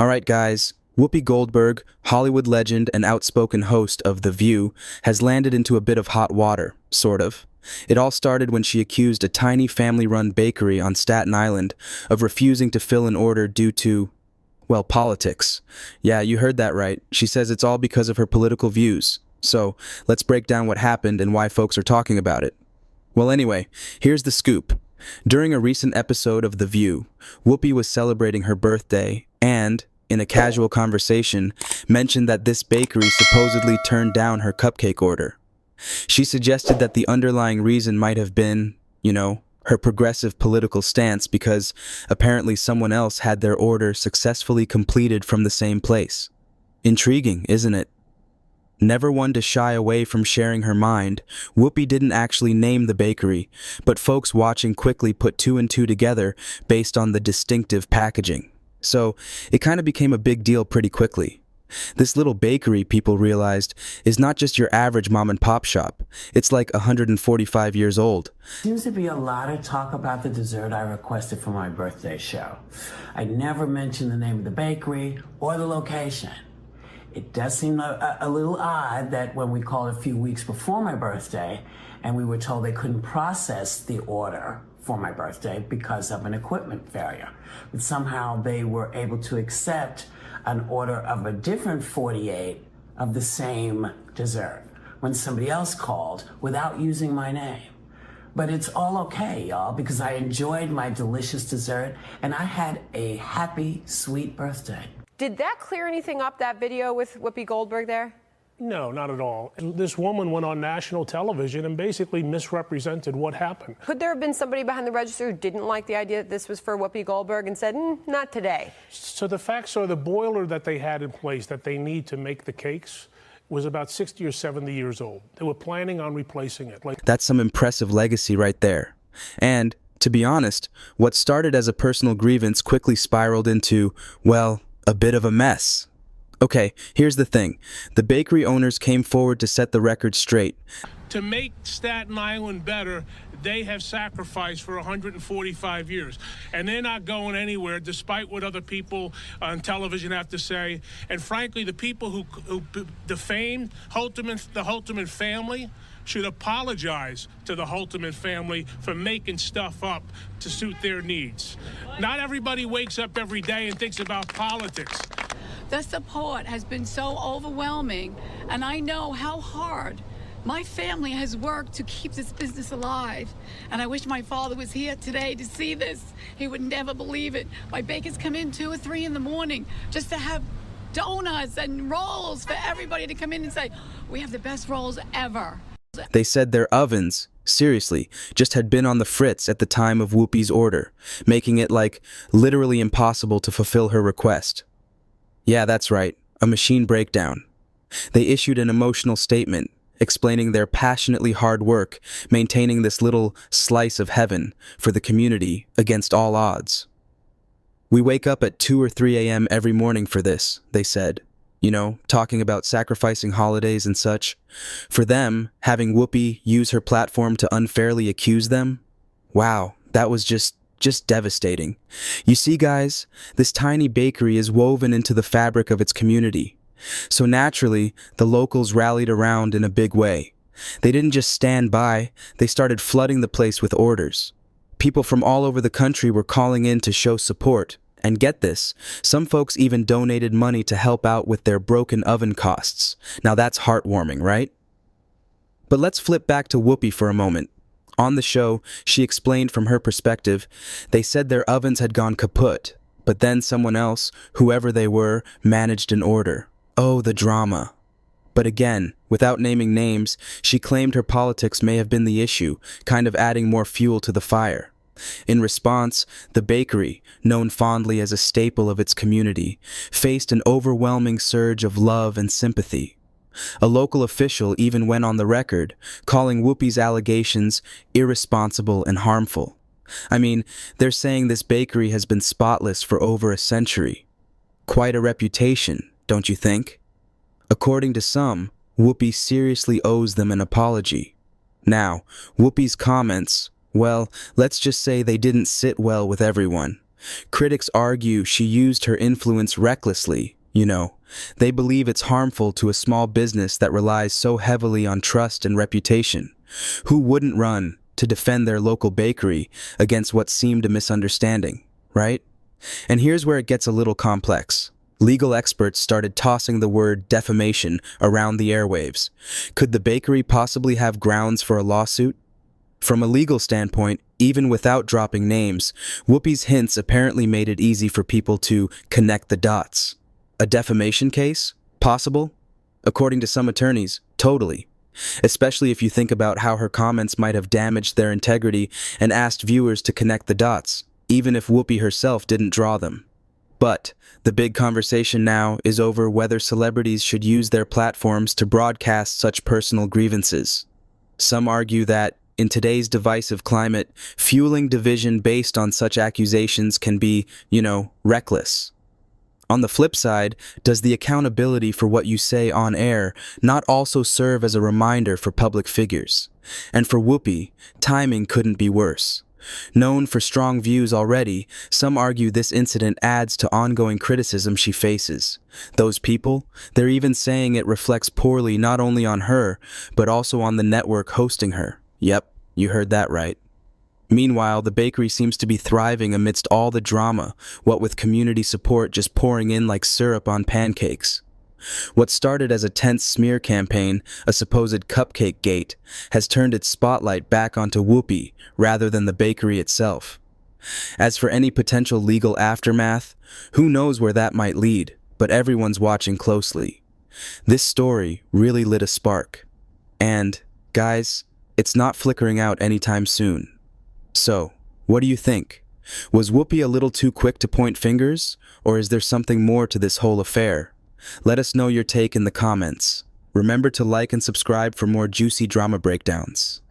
Alright guys, Whoopi Goldberg, Hollywood legend and outspoken host of The View, has landed into a bit of hot water, sort of. It all started when she accused a tiny family-run bakery on Staten Island of refusing to fill an order due to, well, politics. Yeah, you heard that right. She says it's all because of her political views. So, let's break down what happened and why folks are talking about it. Well, anyway, here's the scoop. During a recent episode of The View, Whoopi was celebrating her birthday and, in a casual conversation, mentioned that this bakery supposedly turned down her cupcake order. She suggested that the underlying reason might have been, her progressive political stance because apparently someone else had their order successfully completed from the same place. Intriguing, isn't it? Never one to shy away from sharing her mind, Whoopi didn't actually name the bakery, but folks watching quickly put two and two together based on the distinctive packaging. So, it kind of became a big deal pretty quickly. This little bakery, people realized, is not just your average mom-and-pop shop. It's like 145 years old. Seems to be a lot of talk about the dessert I requested for my birthday show. I never mentioned the name of the bakery or the location. It does seem a little odd that when we called a few weeks before my birthday and we were told they couldn't process the order for my birthday because of an equipment failure, but somehow they were able to accept an order of a different 48 of the same dessert when somebody else called without using my name. But it's all okay, y'all, because I enjoyed my delicious dessert and I had a happy, sweet birthday. Did that clear anything up, that video with Whoopi Goldberg there? No, not at all. This woman went on national television and basically misrepresented what happened. Could there have been somebody behind the register who didn't like the idea that this was for Whoopi Goldberg and said, not today? So the facts are the boiler that they had in place that they need to make the cakes was about 60 or 70 years old. They were planning on replacing it. That's some impressive legacy right there. And, to be honest, what started as a personal grievance quickly spiraled into, well, a bit of a mess. Okay, here's the thing. The bakery owners came forward to set the record straight. To make Staten Island better, they have sacrificed for 145 years. And they're not going anywhere, despite what other people on television have to say. And frankly, the people who defamed the Holterman family should apologize to the Holterman family for making stuff up to suit their needs. Not everybody wakes up every day and thinks about politics. The support has been so overwhelming, and I know how hard my family has worked to keep this business alive. And I wish my father was here today to see this. He would never believe it. My bakers come in 2 or 3 in the morning just to have donuts and rolls for everybody to come in and say, we have the best rolls ever. They said their ovens, seriously, just had been on the fritz at the time of Whoopi's order, making it, literally impossible to fulfill her request. Yeah, that's right, a machine breakdown. They issued an emotional statement, explaining their passionately hard work, maintaining this little slice of heaven for the community against all odds. We wake up at 2 or 3 a.m. every morning for this, they said. Talking about sacrificing holidays and such. For them, having Whoopi use her platform to unfairly accuse them? Wow, that was just devastating. You see, guys, this tiny bakery is woven into the fabric of its community. So naturally, the locals rallied around in a big way. They didn't just stand by, they started flooding the place with orders. People from all over the country were calling in to show support. And get this, some folks even donated money to help out with their broken oven costs. Now that's heartwarming, right? But let's flip back to Whoopi for a moment. On the show, she explained from her perspective, they said their ovens had gone kaput, but then someone else, whoever they were, managed an order. Oh, the drama. But again, without naming names, she claimed her politics may have been the issue, kind of adding more fuel to the fire. In response, the bakery, known fondly as a staple of its community, faced an overwhelming surge of love and sympathy. A local official even went on the record, calling Whoopi's allegations irresponsible and harmful. I mean, they're saying this bakery has been spotless for over a century. Quite a reputation, don't you think? According to some, Whoopi seriously owes them an apology. Now, Whoopi's comments, well, let's just say they didn't sit well with everyone. Critics argue she used her influence recklessly. They believe it's harmful to a small business that relies so heavily on trust and reputation. Who wouldn't run to defend their local bakery against what seemed a misunderstanding, right? And here's where it gets a little complex. Legal experts started tossing the word defamation around the airwaves. Could the bakery possibly have grounds for a lawsuit? From a legal standpoint, even without dropping names, Whoopi's hints apparently made it easy for people to connect the dots. A defamation case? Possible? According to some attorneys, totally. Especially if you think about how her comments might have damaged their integrity and asked viewers to connect the dots, even if Whoopi herself didn't draw them. But the big conversation now is over whether celebrities should use their platforms to broadcast such personal grievances. Some argue that, in today's divisive climate, fueling division based on such accusations can be, reckless. On the flip side, does the accountability for what you say on air not also serve as a reminder for public figures? And for Whoopi, timing couldn't be worse. Known for strong views already, some argue this incident adds to ongoing criticism she faces. Those people, they're even saying it reflects poorly not only on her, but also on the network hosting her. Yep, you heard that right. Meanwhile, the bakery seems to be thriving amidst all the drama, what with community support just pouring in like syrup on pancakes. What started as a tense smear campaign, a supposed Cupcake gate, has turned its spotlight back onto Whoopi rather than the bakery itself. As for any potential legal aftermath, who knows where that might lead, but everyone's watching closely. This story really lit a spark. And, guys, it's not flickering out anytime soon. So, what do you think? Was Whoopi a little too quick to point fingers, or is there something more to this whole affair? Let us know your take in the comments. Remember to like and subscribe for more juicy drama breakdowns.